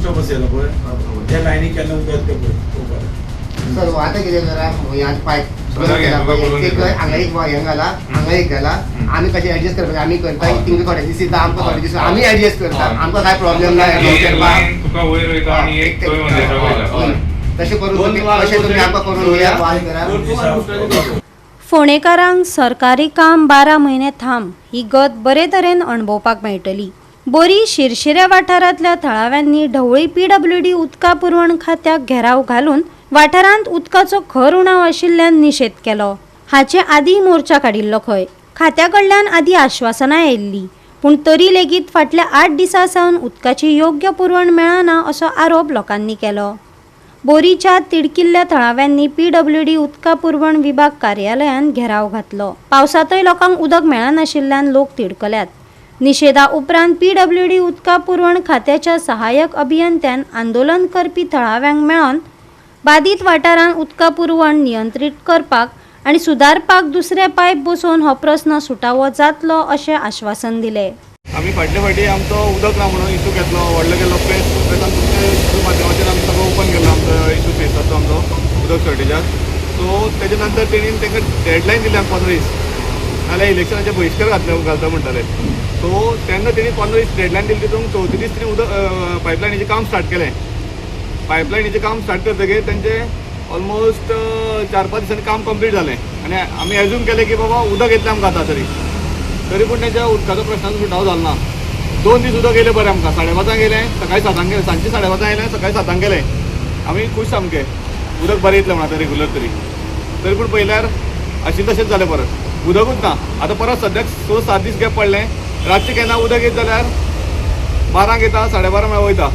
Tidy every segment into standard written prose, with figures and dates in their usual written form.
Booster बसयला पळय त्या लायनी केन्ना उदक ते पळय सर आता कितें करा ह्या पायप एक हांगा एक हें घाला हांगा एक घाला आमी कशें एडजस्ट करता आमी करता तिंका थोडे दीस दिता आमकां थोडे दीस आमी एडजस्ट करता आमकां काय प्रॉब्लेम ना एडजस्ट करपाक तुका वयर वयता आनी एक थंय वयता तशें करून अशें तुमी आमकां करून दिया वाल करा फोंडेकारांक सरकारी काम 12 म्हयने थांब ही गत बरे तरेन अणभवपाक मेळटली. बोरी शिरशिऱ्या वाठारांतल्या थळाव्यांनी ढवळी PWD उदका पुरवण खात्याक घेराव घालून वाठारांत उदकाचो खर उणाव आशिल्ल्यान निशेध केलो. हाचे आदीं मोर्चा काडिल्लो खंय. खात्या कडल्यान आदीं आश्वासनां येयल्लीं पूण तरी लेगीत फाटल्या 8 दिसां सावन उदकाची योग्य पुरवण मेळना असो आरोप लोकांनी केलो. बोरीच्या तिडकिल्ल्या थळाव्यांनी PWD उदका पुरवण विभाग कार्यालयान घेराव घातलो. पावसांतय लोकांक उदक मेळनाशिल्ल्यान लोक तिडकल्यात. निशेधा उपरांत PWD उदका पुरवण खात्याच्या सहाय्यक अभियंत्यान आंदोलन करपी थळाव्यांक मेळोन बाधित वाठारांत उदका पुरवण नियंत्रीत करपाक आनी सुदारपाक दुसरे पायप बसोवन हो प्रस्न सुटावो जातलो अशें आश्वासन दिलें. आम्ही फाटले फाटी आमचो उदक ना म्हणून इशू घेतलो व्हडलो गेलो प्रेसांत तुमच्या माध्यमांतल्यान आमी सगळो ओपन केलो आमचो इशू फेस जाता आमचो उदक शॉर्टेजाक. सो तेजे नंतर तेणी तांकां डेडलायन दिली आमकां 15 दीस नाल्यार इलेक्शनाचे बहिष्कार घालता म्हणटाले. सो तेन्ना तेणी 15 दीस डेडलायन दिली तितून 34 दीस तेणी उदक पायपलायनीचें काम स्टार्ट केलें. पायपलायनीचें काम स्टार्ट करतकीर तेंचें ऑलमोस्ट 4-5 दिसांनी काम कंप्लीट जालें आनी आमी एज्यूम केलें की बाबा उदक येतलें आमकां आतां तरी पूण तेंच्या उदकाचो प्रश्नाचो सुटाव जालो ना. 2 दीस उदक येयलें बरें आमकां 5:30 गेलें सकाळीं 7 गेलें सांजचे 5:30 येयलें सकाळीं 7 गेलें. आमी खूश सामके उदक बरें येतलें म्हणा रेगुलर तरी पूण पयल्यार आशिल्लें तशेंच जालें परत उदकूच ना. आतां परत सद्याक 6-7 दीस गॅप पडलें. रातचें केन्ना उदक येत जाल्यार 12 येता 12:30 म्हळ्यार वयता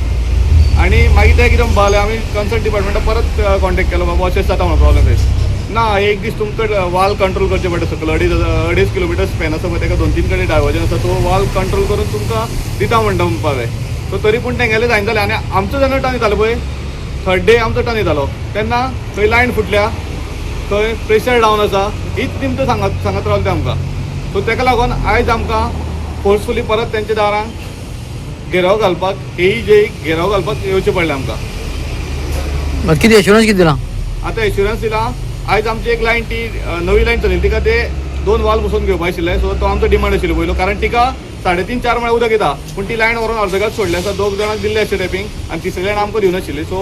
आनी मागीर तें कितें म्हणपाक लागलें आमी कन्सर्न डिपार्टमेंटाक परत कॉन्टेक्ट केलो बाबा अशेंच जाता म्हणून प्रॉब्लेम फेस ना. एक दीस तुमकां वाल कंट्रोल करचें पडटा सकयल 2.5 किलोमिटर स्पॅन आसा पळय ताका 2-3 कडेन डायवर्जन आसा तो वाल कंट्रोल करून तुमकां दिता म्हणपाक जाय. सो तरी पूण तेंगेलें जायना जालें आनी आमचो जेन्ना टर्न येतालो पळय 3rd डे आमचो टर्न येतालो तेन्ना थंय लायन फुटल्या थंय प्रेशर डावन आसा हीच निमतां सांगत रावलें तें आमकां. सो ताका लागून आयज आमकां फोर्सफुली परत तेंच्या दारांक घेराव घालपाक घेराव घालपाक येवचें पडलें आमकां. कितें एश्युरन्स कितें दिला आतां एश्युरन्स दिला. आयज आमची एक लायन ती नवी लायन चलयली तिका ते 2 वाल बसोवन घेवपाक आशिल्ले. सो तो आमचो डिमांड आशिल्लो पयलो कारण तिका 3:30-4 म्हळ्यार उदक येता पूण ती लायन व्हरून अर्दगाच सोडले आसा. 2 जाणांक दिल्लें अशें टॅपिंग आनी तिसरे जाण आमकां दिवनाशिल्ली. सो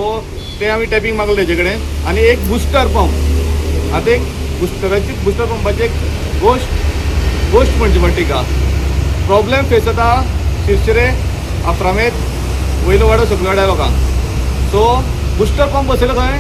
ते आमी टॅपिंग मागलें तेजे कडेन आनी एक बुस्टर पंप. आतां एक बुस्टर पंपाची एक गोश्ट म्हणची पडटा तिका. प्रॉब्लेम फेस जाता शिरशिरे अफ्रामेत वयलो वाडो सकलो वाड्या लोकांक. सो बुस्टर पंप बसयलो थंय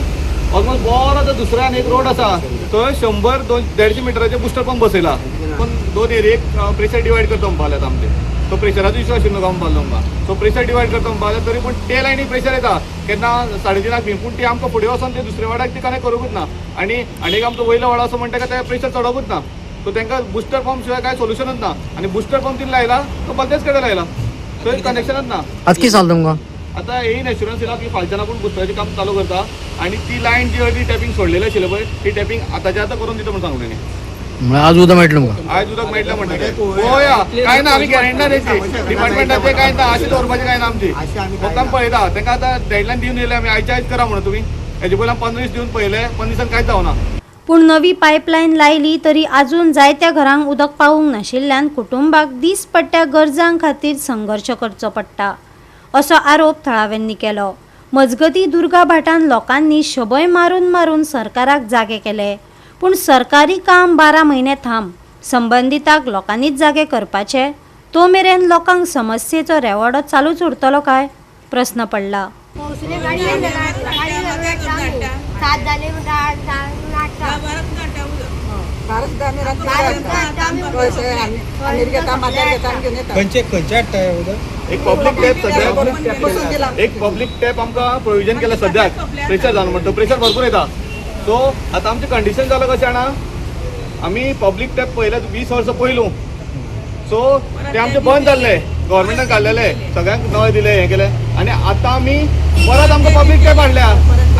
ऑलमोस्ट बरो तो दुसऱ्यान एक रोड आसा थंय 100-150 मिटराचे बुस्टर पंप बसयला. पूण 2 एरियेक प्रेशर डिवायड करता म्हणपाक लागले आमचे. सो प्रेशराचो इशू आशिल्लो काय म्हणपाक लागलो आमकां. सो प्रेशर डिवायड करता म्हणपाक लागले तरी पूण ते लायनीक प्रेशर येता केन्ना 3:30 बी पूण ती आमकां फुडें वचोन ते दुसऱ्या वाड्याक ती कनेक्ट करूंकूच ना आनी एक आमचो वयलो वाडो असो म्हणटा ते प्रेशर चडोवूच ना. सो तांकां बुस्टर पंप शिवाय काय सोल्युशनच ना आनी बुस्टर पंप तिने लायला तो बंदेच कडेन लायला थंय कनेक्शनच ना. आज कितें जालें तुमकां आतां येयन एश्युरन्स दिला की फालच्यान पूण बुस्टराचें काम चालू करता आनी ती लायन जी अर्दी टॅपिंग सोडलेली आशिल्ली पळय ती टॅपिंग आतांच्या आतां करून दिता म्हणून सांगलें. म्हळ्यार आज उदक मेळटलें तुमकां आयज उदक मेळटलें म्हणटा ते पळोवया कांय ना आमी गॅरंटी ना तेची डिपार्टमेंटाचें कांय ना अशें दवरपाचें कांय ना आमची फक्त आमी पळयता तांकां आतां डेडलायन दिवन येयले आमी आयच्या आयज करा म्हणून तुमी हेजे पयलीं 15 दीस दिवन पळयले 15 दिसान कांयच जावना. पूण नवी पायपलायन लायली तरी आजून जायत्या घरांक उदक पावूंक नाशिल्ल्यान कुटुंबाक दिसपट्ट्या गरजां खातीर संघर्श करचो पडटा असो आरोप थळाव्यांनी केलो. मजगती दुर्गा भाटान लोकांनी शबय मारून सरकाराक जागे केले पूण सरकारी काम 12 म्हयने थांब संबंधिताक लोकांनीच जागे करपाचे तो मेरेन लोकांक समस्येचो रेवाडो चालूच उरतलो काय प्रस्न पडला. एक पब्लीक टॅप आमकां प्रोविजन केला सद्याक प्रेशर जावन म्हणटा प्रेशर भरपूर येता. सो आतां आमचें कंडिशन जालां कशें जाणा आमी पब्लीक टॅप पयले 20 वर्सां पयलू सो ते आमचे बंद जाल्ले गव्हर्मेंटान काडलेले सगळ्यांक नवे दिले हें केलें आनी आतां आमी परत आमकां पब्लीक टॅप हाडल्या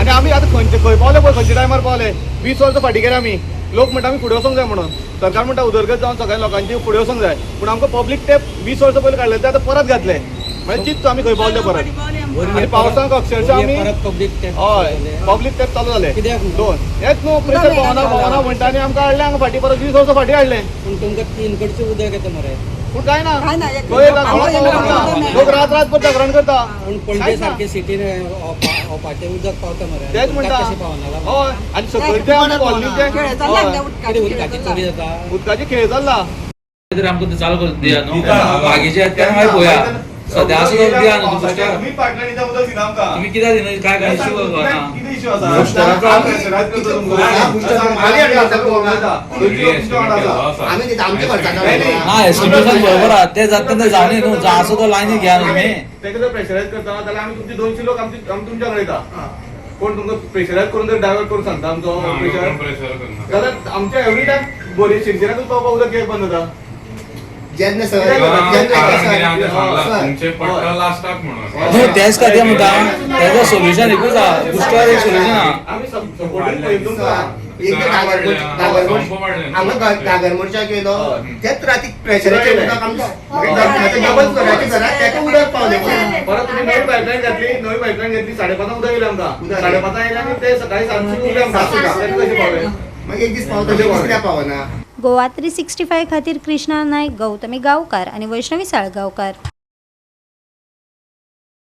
आनी आमी आतां खंय पावले पळय खंयच्या टायमार पावले 20 वर्सां फाटीं गेले आमी. लोक म्हणटा आमी फुडें वचोंक जाय म्हणून सरकार म्हणटा उदरगत जावन सगळ्या लोकांची फुडें वचोंक जाय पूण आमकां पब्लीक टॅप 20 वर्सां पयलीं काडले ते आतां परत घातले. म्हणजे चित्त आमी खंय पावले परत आनी पावसाक अक्षरशः आमी हय पब्लीक टॅप चालू जाले दोन हेच न्हू प्रेशर भवना म्हणटा आनी आमकां हाडले हांगा फाटीं परत 20 वर्सां फाटीं हाडले पण तुमकां तीनकडचें उदक येता मरे पूण काय ना खंय लोक रात रातभर जागरण करता पूण पणजे सारके सिटीन ऑपाचें उदक पावता मरे तेच म्हणटा कशें पावना हय आनी सकयलचे आमी कॉलनीचे कितें उदकाची चोरी जाता उदकाची खेळ जाल्ला तरी आमकां ते चालू करून दिया न्हू बाकीचे आहेत ते हांवें पळोवया सध्या असं करून दिया न्हू तुमच्या तुम्ही पाटणा दिता उदक दिना आमकां तुम्ही कित्याक दिना काय काय इश्यू कितें इश्यू आसा आम्ही तिथं आमच्या खर्चानं हा एस्टिमेशन बरोबर आहे ते जाता ते जाणे न्हू जा असो तो लायनी घ्या न्हू तुम्ही तेका जर प्रेशरायज करता जाल्यार आमी तुमचे 200 लोक आमी तुमच्या कडेन येता कोण तुमकां प्रेशरायज करून जर डायवर्ट करून सांगता आमचो प्रेशर जाल्यार आमच्या एवरी टायम बोरी शिरशिराकूच पावपाक उदक कित्याक बंद जाता जेन्ना सर तुमचे पडटा लास्टाक म्हणून न्हू तेच खातीर म्हणटा तेजो सोल्युशन एकूच आहा दुश्टार एक सोल्युशन आहा आमी सपोर्टींग पळय तुमकां घागरमोडच्या गेलो तेच राती प्रेशराचे उदक आमच्या डबल करायचे घरात त्याचे उदक पावले परत तुम्ही नवी पायपलाईन घातली 5:30 उदक येयलें आमकां 5:30 येयलें आनी ते सकाळी 7:00 उरले आमकां कशें पावले मग एक दीस पावता दुसऱ्या पावना गोवा 365 खातीर कृष्णा नायक, गौतमी गांवकार आणि वैष्णवी साळगांवकार.